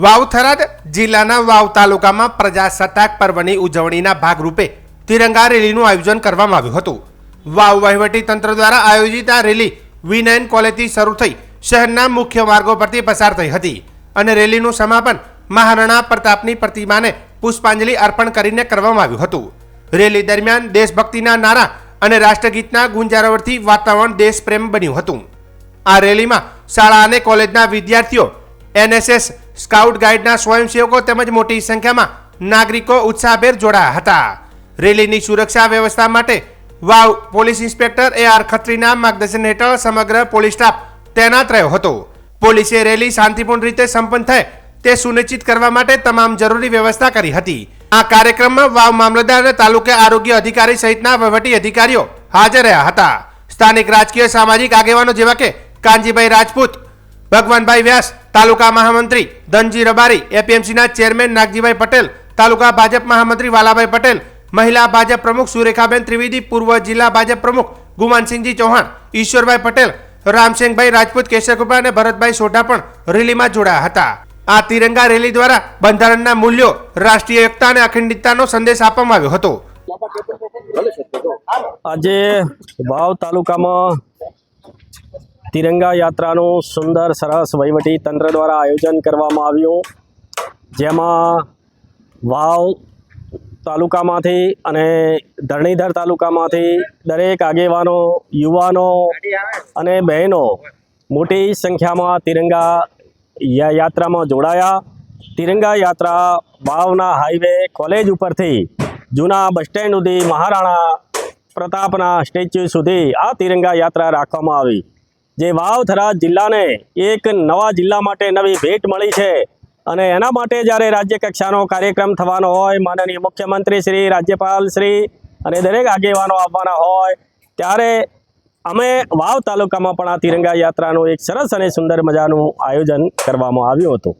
વાવ થરાદ જિલ્લાના વાવ તાલુકામાં પ્રજાસત્તાક પર્વની ઉજવણીના ભાગરૂપે તિરંગા રેલીનું આયોજન કરવામાં આવ્યું હતું। વાવ વહીવટી તંત્ર દ્વારા આયોજિત આ રેલી V9 કોલેજથી શરૂ થઈ શહેરના મુખ્ય માર્ગો પરથી પસાર થઈ હતી અને રેલીનું સમાપન મહારાણા પ્રતાપની પ્રતિમાને પુષ્પાંજલિ અર્પણ કરીને કરવામાં આવ્યું હતું। રેલી દરમિયાન દેશભક્તિના નારા અને રાષ્ટ્રગીતના ગુંજારવથી વાતાવરણ દેશપ્રેમ બન્યું હતું। આ રેલીમાં શાળા અને કોલેજના વિદ્યાર્થીઓ, NSS, સ્કાઉટ ગાઈડના સ્વયંસેવકો તેમજ મોટી સંખ્યામાં નાગરિકો ઉત્સાહભેર જોડાયા હતા। રેલીની સુરક્ષા વ્યવસ્થા માટે વાવ પોલીસ ઇન્સ્પેક્ટર AR ખત્રીના માર્ગદર્શન હેઠળ સમગ્ર પોલીસ સ્ટાફ તૈનાત રહ્યો હતો। પોલીસે રેલી શાંતિપૂર્ણ રીતે સંપન્ન થાય તે સુનિશ્ચિત કરવા માટે તમામ જરૂરી વ્યવસ્થા કરી હતી। આ કાર્યક્રમમાં વાવ મામલતદાર અને તાલુકા આરોગ્ય અધિકારી સહિતના વહીવટી અધિકારીઓ હાજર રહ્યા હતા। સ્થાનિક રાજકીય સામાજિક આગેવાનો જેવા કે કાનજીભાઈ રાજપૂત, ભગવાનભાઈ વ્યાસ, તાલુકા મહામંત્રી ધનજી રબારી, APMCના ચેરમેન નાગજીભાઈ પટેલ, તાલુકા ભાજપ મહામંત્રી વાલાભાઈ પટેલ, મહિલા ભાજપ પ્રમુખ સુરેખાબેન ત્રિવેદી, પૂર્વ જિલ્લા ભાજપ પ્રમુખ ગુમાનસિંહજી ચૌહાણ, ઈશ્વરભાઈ પટેલ, રામસિંહભાઈ રાજપૂત, કેશરકૃપા અને ભરતભાઈ સોઢા પણ રેલીમાં જોડાયા હતા। આ તિરંગા રેલી દ્વારા બંધારણના મૂલ્યો, રાષ્ટ્રીય એકતા અને અખંડિતતાનો સંદેશ આપવામાં આવ્યો હતો। આજે વાવ તાલુકામાં તિરંગા યાત્રાનું સુંદર સરસ વહીવટી તંત્ર દ્વારા આયોજન કરવામાં આવ્યું, જેમાં વાવ તાલુકામાંથી અને ધરણીધર તાલુકામાંથી દરેક આગેવાનો, યુવાનો અને બહેનો મોટી સંખ્યામાં તિરંગા યાત્રામાં જોડાયા। તિરંગા યાત્રા વાવના હાઈવે કોલેજ ઉપરથી જૂના બસ સ્ટેન્ડ સુધી મહારાણા પ્રતાપના સ્ટેચ્યુ સુધી આ તિરંગા યાત્રા રાખવામાં આવી, જે વાવ થરાદ જિલ્લાને એક નવા જિલ્લા માટે નવી ભેટ મળી છે। અને એના માટે જ્યારે રાજ્ય કક્ષાનો કાર્યક્રમ થવાનો હોય, માનનીય મુખ્યમંત્રી શ્રી, રાજ્યપાલ શ્રી અને દરેક આગેવાનો આવવાના હોય, ત્યારે અમે વાવ તાલુકામાં પણ આ તિરંગા યાત્રાનું એક સરસ અને સુંદર મજાનું આયોજન કરવામાં આવ્યું હતું।